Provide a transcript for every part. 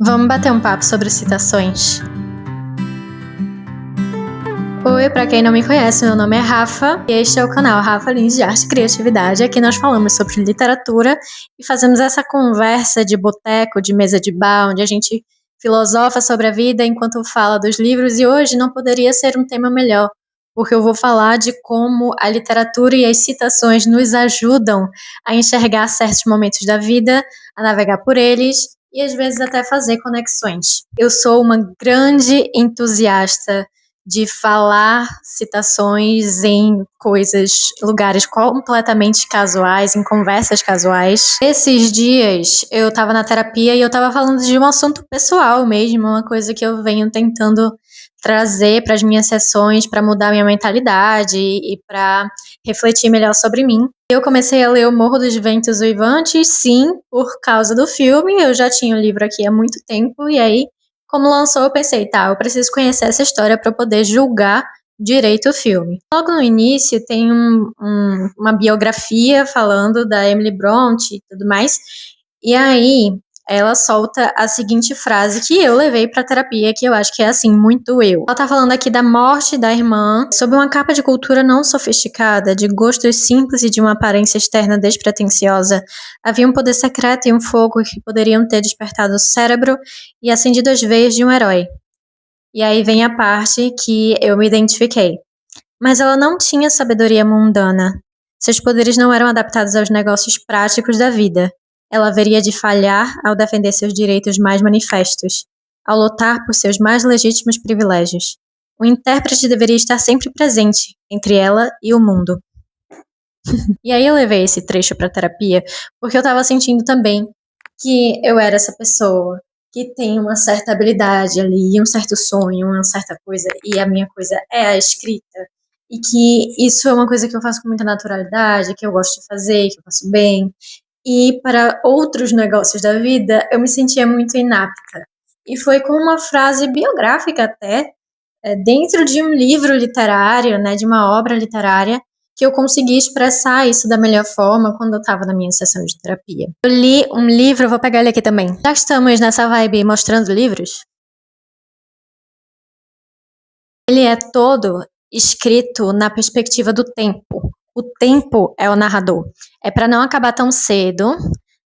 Vamos bater um papo sobre citações. Oi, pra quem não me conhece, meu nome é Rafa e este é o canal Rafa Lins de Arte e Criatividade. Aqui nós falamos sobre literatura e fazemos essa conversa de boteco, de mesa de bar, onde a gente filosofa sobre a vida enquanto fala dos livros, e hoje não poderia ser um tema melhor, porque eu vou falar de como a literatura e as citações nos ajudam a enxergar certos momentos da vida, a navegar por eles e às vezes até fazer conexões. Eu sou uma grande entusiasta de falar citações em coisas, lugares completamente casuais, em conversas casuais. Esses dias eu tava na terapia e eu tava falando de um assunto pessoal mesmo, uma coisa que eu venho tentando trazer para as minhas sessões para mudar minha mentalidade e para refletir melhor sobre mim. Eu comecei a ler O Morro dos Ventos Uivantes, sim, por causa do filme. Eu já tinha o livro aqui há muito tempo e aí, como lançou, eu pensei, tá, eu preciso conhecer essa história para poder julgar direito o filme. Logo no início tem uma biografia falando da Emily Bronte e tudo mais, e aí ela solta a seguinte frase que eu levei pra terapia, que eu acho que é assim, muito eu. Ela tá falando aqui da morte da irmã, sob uma capa de cultura não sofisticada, de gostos simples e de uma aparência externa despretensiosa. Havia um poder secreto e um fogo que poderiam ter despertado o cérebro e acendido as veias de um herói. E aí vem a parte que eu me identifiquei. Mas ela não tinha sabedoria mundana. Seus poderes não eram adaptados aos negócios práticos da vida. Ela haveria de falhar ao defender seus direitos mais manifestos, ao lutar por seus mais legítimos privilégios. O intérprete deveria estar sempre presente entre ela e o mundo. E aí eu levei esse trecho para terapia porque eu estava sentindo também que eu era essa pessoa que tem uma certa habilidade ali, um certo sonho, uma certa coisa, e a minha coisa é a escrita, e que isso é uma coisa que eu faço com muita naturalidade, que eu gosto de fazer, que eu faço bem, e para outros negócios da vida eu me sentia muito inapta. E foi com uma frase biográfica até, dentro de um livro literário, né, de uma obra literária, que eu consegui expressar isso da melhor forma quando eu estava na minha sessão de terapia. Eu li um livro, vou pegar ele aqui também. Já estamos nessa vibe mostrando livros. Ele é todo escrito na perspectiva do tempo. O tempo é o narrador. É para não acabar tão cedo,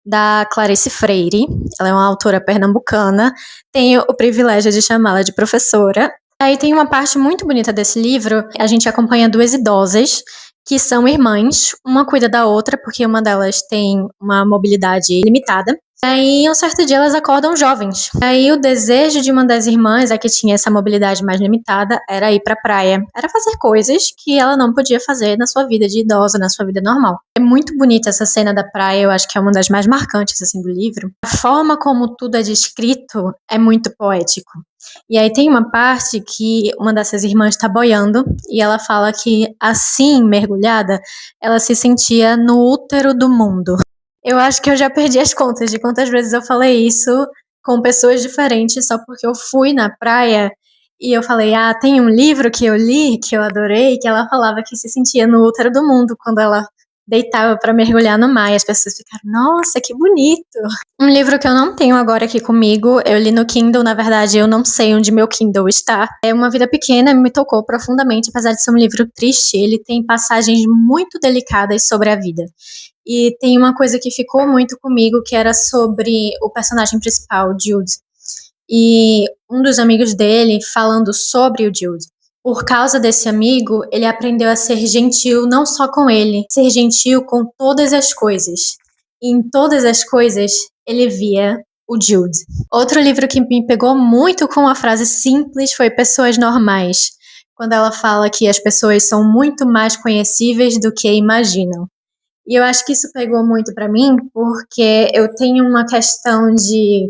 da Clarice Freire. Ela é uma autora pernambucana. Tenho o privilégio de chamá-la de professora. Aí tem uma parte muito bonita desse livro. A gente acompanha duas idosas que são irmãs. Uma cuida da outra, porque uma delas tem uma mobilidade limitada. Aí, um certo dia, elas acordam jovens. Aí, o desejo de uma das irmãs, a que tinha essa mobilidade mais limitada, era ir pra praia. Era fazer coisas que ela não podia fazer na sua vida de idosa, na sua vida normal. É muito bonita essa cena da praia, eu acho que é uma das mais marcantes, assim, do livro. A forma como tudo é descrito é muito poético. E aí tem uma parte que uma dessas irmãs está boiando e ela fala que, assim, mergulhada, ela se sentia no útero do mundo. Eu acho que eu já perdi as contas de quantas vezes eu falei isso com pessoas diferentes só porque eu fui na praia e eu falei, tem um livro que eu li, que eu adorei, que ela falava que se sentia no útero do mundo quando ela deitava para mergulhar no mar e as pessoas ficaram, nossa, que bonito. Um livro que eu não tenho agora aqui comigo, eu li no Kindle, na verdade eu não sei onde meu Kindle está. É Uma Vida Pequena, me tocou profundamente, apesar de ser um livro triste, ele tem passagens muito delicadas sobre a vida. E tem uma coisa que ficou muito comigo, que era sobre o personagem principal, Jude. E um dos amigos dele falando sobre o Jude. Por causa desse amigo, ele aprendeu a ser gentil não só com ele, ser gentil com todas as coisas. E em todas as coisas, ele via o Jude. Outro livro que me pegou muito com uma frase simples foi Pessoas Normais, quando ela fala que as pessoas são muito mais conhecíveis do que imaginam. E eu acho que isso pegou muito para mim, porque eu tenho uma questão de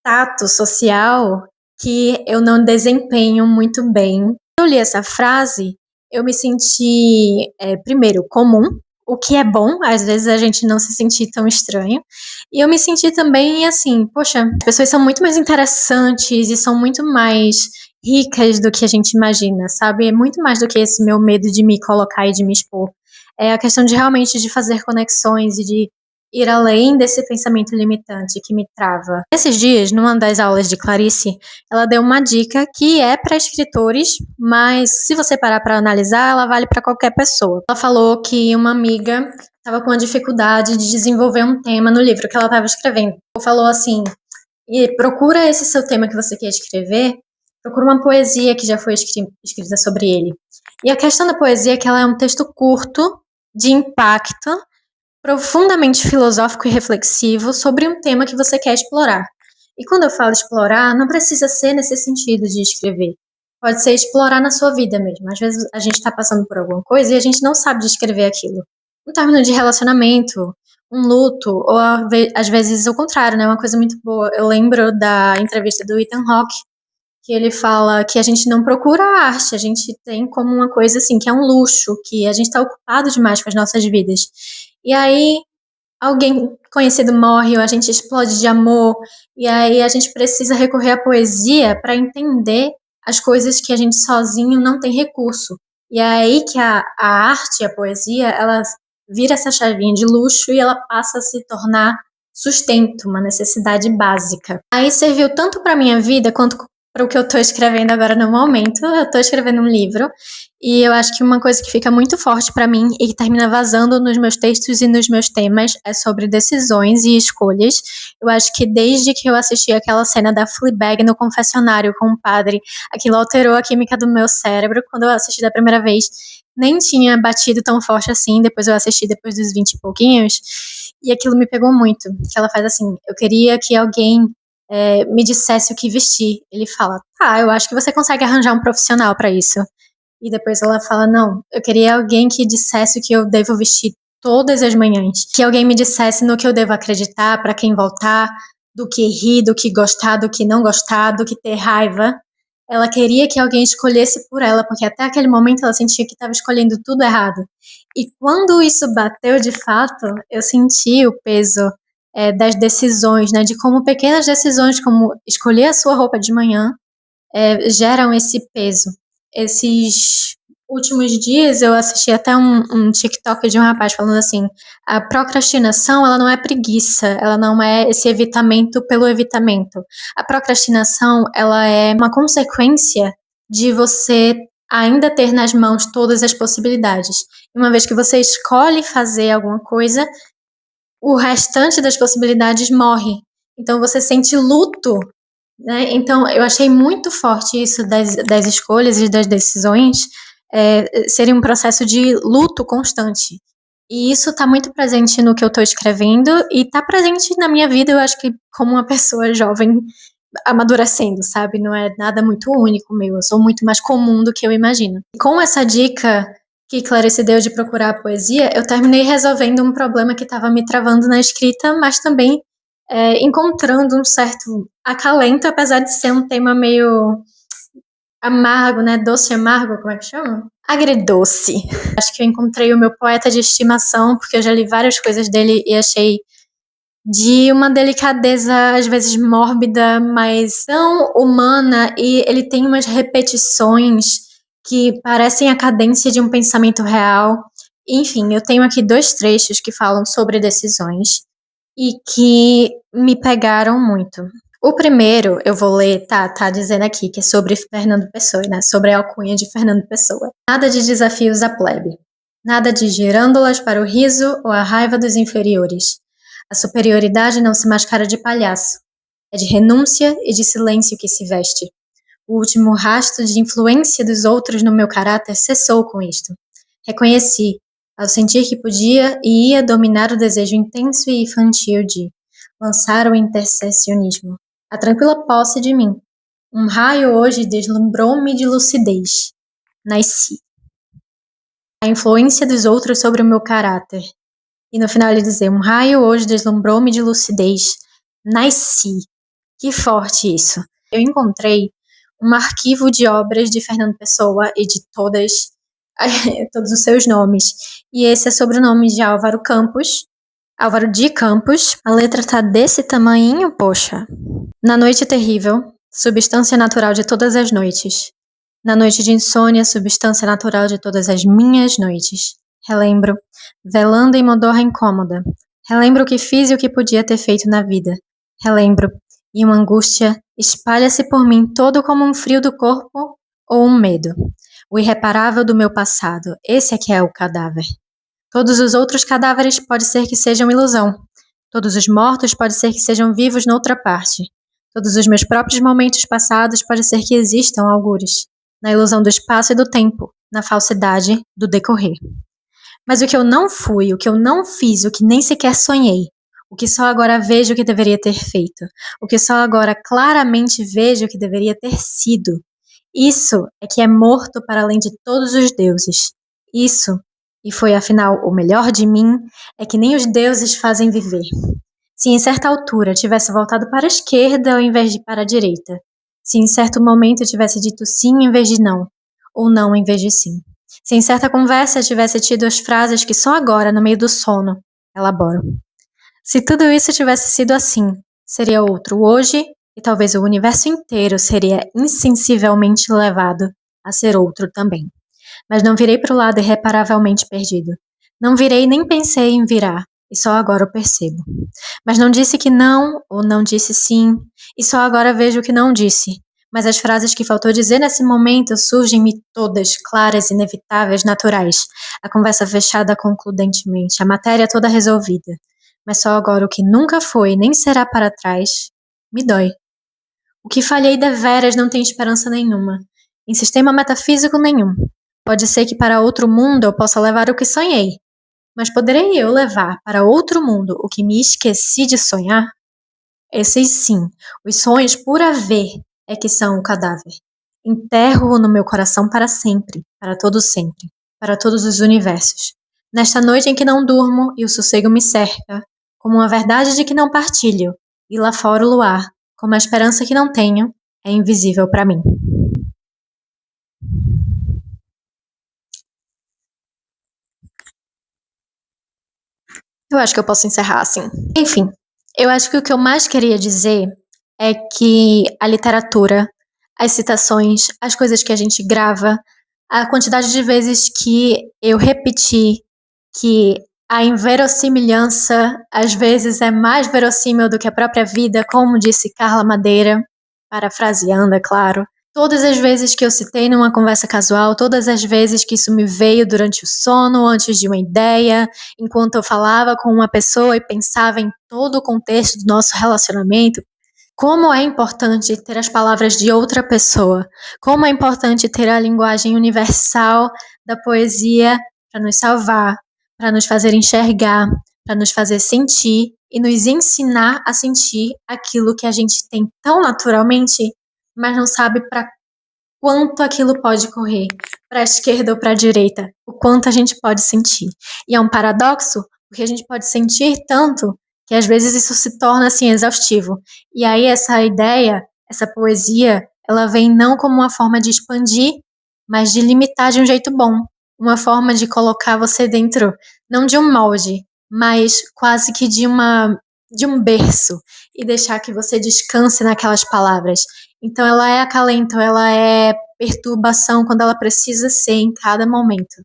tato social que eu não desempenho muito bem. Eu li essa frase, eu me senti, primeiro, comum, o que é bom, às vezes a gente não se sentir tão estranho. E eu me senti também assim, poxa, as pessoas são muito mais interessantes e são muito mais ricas do que a gente imagina, sabe? É muito mais do que esse meu medo de me colocar e de me expor. É a questão de realmente de fazer conexões e de ir além desse pensamento limitante que me trava. Esses dias, numa das aulas de Clarice, ela deu uma dica que é para escritores, mas se você parar para analisar, ela vale para qualquer pessoa. Ela falou que uma amiga estava com a dificuldade de desenvolver um tema no livro que ela estava escrevendo. Ela falou assim: e procura esse seu tema que você quer escrever, procura uma poesia que já foi escrita sobre ele. E a questão da poesia é que ela é um texto curto, de impacto, profundamente filosófico e reflexivo sobre um tema que você quer explorar. E quando eu falo explorar, não precisa ser nesse sentido de escrever. Pode ser explorar na sua vida mesmo. Às vezes a gente está passando por alguma coisa e a gente não sabe descrever aquilo. Um término de relacionamento, um luto, ou às vezes o contrário, né? Uma coisa muito boa. Eu lembro da entrevista do Ethan Hawke, que ele fala que a gente não procura a arte, a gente tem como uma coisa assim, que é um luxo, que a gente está ocupado demais com as nossas vidas. E aí alguém conhecido morre, ou a gente explode de amor, e aí a gente precisa recorrer à poesia para entender as coisas que a gente sozinho não tem recurso. E é aí que a arte, a poesia, ela vira essa chavinha de luxo e ela passa a se tornar sustento, uma necessidade básica. Aí serviu tanto para minha vida quanto para o que eu estou escrevendo agora no momento. Eu estou escrevendo um livro e eu acho que uma coisa que fica muito forte para mim e que termina vazando nos meus textos e nos meus temas é sobre decisões e escolhas. Eu acho que desde que eu assisti aquela cena da Fleabag no confessionário com o padre, aquilo alterou a química do meu cérebro. Quando eu assisti da primeira vez, nem tinha batido tão forte assim. Depois eu assisti depois dos 20 e pouquinhos e aquilo me pegou muito. Que ela faz assim: eu queria que alguém me dissesse o que vestir. Ele fala: tá, eu acho que você consegue arranjar um profissional para isso. E depois ela fala: não, eu queria alguém que dissesse o que eu devo vestir todas as manhãs. Que alguém me dissesse no que eu devo acreditar, para quem voltar, do que rir, do que gostar, do que não gostar, do que ter raiva. Ela queria que alguém escolhesse por ela, porque até aquele momento ela sentia que estava escolhendo tudo errado. E quando isso bateu de fato, eu senti o peso das decisões, né? De como pequenas decisões, como escolher a sua roupa de manhã, geram esse peso. Esses últimos dias eu assisti até um TikTok de um rapaz falando assim: a procrastinação, ela não é preguiça, ela não é esse evitamento pelo evitamento. A procrastinação, ela é uma consequência de você ainda ter nas mãos todas as possibilidades. Uma vez que você escolhe fazer alguma coisa, o restante das possibilidades morre. Então você sente luto, né? Então eu achei muito forte isso das escolhas e das decisões serem um processo de luto constante. E isso está muito presente no que eu estou escrevendo e está presente na minha vida, eu acho que como uma pessoa jovem amadurecendo, sabe? Não é nada muito único meu, eu sou muito mais comum do que eu imagino. Com essa dica que Clarice deu de procurar a poesia, eu terminei resolvendo um problema que estava me travando na escrita, mas também encontrando um certo acalento, apesar de ser um tema meio amargo, né? Doce amargo, como é que chama? Agridoce. Acho que eu encontrei o meu poeta de estimação, porque eu já li várias coisas dele e achei de uma delicadeza, às vezes mórbida, mas tão humana, e ele tem umas repetições que parecem a cadência de um pensamento real. Enfim, eu tenho aqui 2 trechos que falam sobre decisões e que me pegaram muito. O primeiro, eu vou ler, tá dizendo aqui, que é sobre Fernando Pessoa, né? Sobre a alcunha de Fernando Pessoa. Nada de desafios à plebe. Nada de girândolas para o riso ou a raiva dos inferiores. A superioridade não se mascara de palhaço. É de renúncia e de silêncio que se veste. O último rastro de influência dos outros no meu caráter cessou com isto. Reconheci, ao sentir que podia e ia dominar o desejo intenso e infantil de lançar o intercessionismo. A tranquila posse de mim. Um raio hoje deslumbrou-me de lucidez. Nasci. A influência dos outros sobre o meu caráter. E no final ele dizer: um raio hoje deslumbrou-me de lucidez. Nasci. Que forte isso. Eu encontrei um arquivo de obras de Fernando Pessoa e de todos os seus nomes. E esse é sobre o nome de Álvaro Campos. Álvaro de Campos. A letra tá desse tamanhinho, poxa. Na noite terrível, substância natural de todas as noites. Na noite de insônia, substância natural de todas as minhas noites. Relembro, velando em modorra incômoda. Relembro o que fiz e o que podia ter feito na vida. Relembro, e uma angústia espalha-se por mim todo como um frio do corpo ou um medo. O irreparável do meu passado, esse é que é o cadáver. Todos os outros cadáveres pode ser que sejam ilusão. Todos os mortos pode ser que sejam vivos noutra parte. Todos os meus próprios momentos passados pode ser que existam algures, na ilusão do espaço e do tempo, na falsidade do decorrer. Mas o que eu não fui, o que eu não fiz, o que nem sequer sonhei, o que só agora vejo que deveria ter feito, o que só agora claramente vejo que deveria ter sido, isso é que é morto para além de todos os deuses. Isso, e foi afinal o melhor de mim, é que nem os deuses fazem viver. Se em certa altura tivesse voltado para a esquerda ao invés de para a direita, se em certo momento tivesse dito sim em vez de não, ou não em vez de sim. Se em certa conversa tivesse tido as frases que só agora, no meio do sono, elaboro. Se tudo isso tivesse sido assim, seria outro hoje e talvez o universo inteiro seria insensivelmente levado a ser outro também. Mas não virei para o lado irreparavelmente perdido. Não virei nem pensei em virar, e só agora o percebo. Mas não disse que não, ou não disse sim, e só agora vejo que não disse. Mas as frases que faltou dizer nesse momento surgem-me todas, claras, inevitáveis, naturais. A conversa fechada concludentemente, a matéria toda resolvida. Mas só agora o que nunca foi, nem será para trás, me dói. O que falhei deveras não tem esperança nenhuma, em sistema metafísico nenhum. Pode ser que para outro mundo eu possa levar o que sonhei, mas poderei eu levar para outro mundo o que me esqueci de sonhar? Esses sim, os sonhos por haver é que são o cadáver. Enterro-o no meu coração para sempre, para todo sempre, para todos os universos. Nesta noite em que não durmo e o sossego me cerca, como uma verdade de que não partilho, e lá fora o luar, como a esperança que não tenho, é invisível para mim. Eu acho que eu posso encerrar assim. Enfim, eu acho que o que eu mais queria dizer é que a literatura, as citações, as coisas que a gente grava, a quantidade de vezes que eu repeti que a inverossimilhança às vezes é mais verossímil do que a própria vida, como disse Carla Madeira, parafraseando, é claro. Todas as vezes que eu citei numa conversa casual, todas as vezes que isso me veio durante o sono, antes de uma ideia, enquanto eu falava com uma pessoa e pensava em todo o contexto do nosso relacionamento, como é importante ter as palavras de outra pessoa, como é importante ter a linguagem universal da poesia para nos salvar, para nos fazer enxergar, para nos fazer sentir e nos ensinar a sentir aquilo que a gente tem tão naturalmente, mas não sabe para quanto aquilo pode correr, para a esquerda ou para a direita, o quanto a gente pode sentir. E é um paradoxo, porque a gente pode sentir tanto que às vezes isso se torna assim exaustivo. E aí essa ideia, essa poesia, ela vem não como uma forma de expandir, mas de limitar de um jeito bom, uma forma de colocar você dentro não de um molde, mas quase que de um berço e deixar que você descanse naquelas palavras. Então ela é acalento, ela é perturbação quando ela precisa ser em cada momento.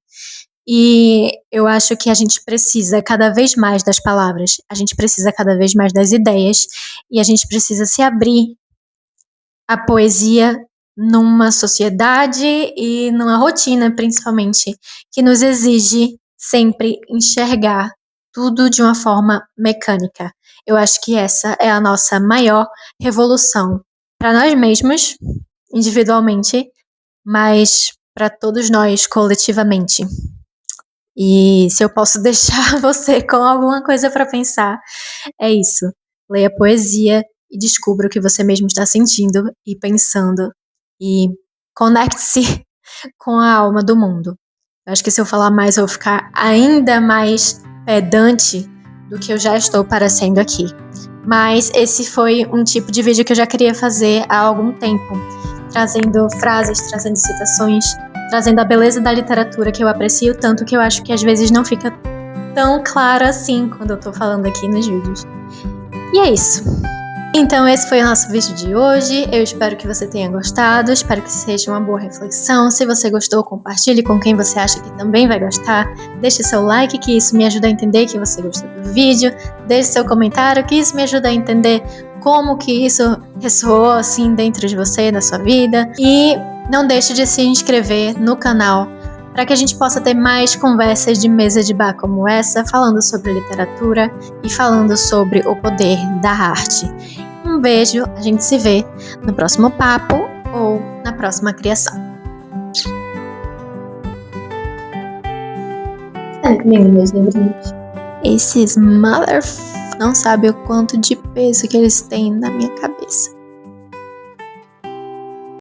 E eu acho que a gente precisa cada vez mais das palavras, a gente precisa cada vez mais das ideias e a gente precisa se abrir à poesia numa sociedade e numa rotina, principalmente, que nos exige sempre enxergar tudo de uma forma mecânica. Eu acho que essa é a nossa maior revolução para nós mesmos, individualmente, mas para todos nós coletivamente. E se eu posso deixar você com alguma coisa para pensar, é isso. Leia poesia e descubra o que você mesmo está sentindo e pensando. E conecte-se com a alma do mundo. Eu acho que se eu falar mais, eu vou ficar ainda mais pedante do que eu já estou parecendo aqui. Mas esse foi um tipo de vídeo que eu já queria fazer há algum tempo, trazendo frases, trazendo citações, trazendo a beleza da literatura que eu aprecio tanto, que eu acho que às vezes não fica tão claro assim quando eu tô falando aqui nos vídeos. E é isso. Então esse foi o nosso vídeo de hoje, eu espero que você tenha gostado, espero que seja uma boa reflexão. Se você gostou, compartilhe com quem você acha que também vai gostar, deixe seu like que isso me ajuda a entender que você gostou do vídeo, deixe seu comentário que isso me ajuda a entender como que isso ressoou assim dentro de você, da sua vida, e não deixe de se inscrever no canal para que a gente possa ter mais conversas de mesa de bar como essa, falando sobre literatura e falando sobre o poder da arte. Um beijo, a gente se vê no próximo papo ou na próxima criação. Olha comigo, meus livrinhos. Esses não sabem o quanto de peso que eles têm na minha cabeça.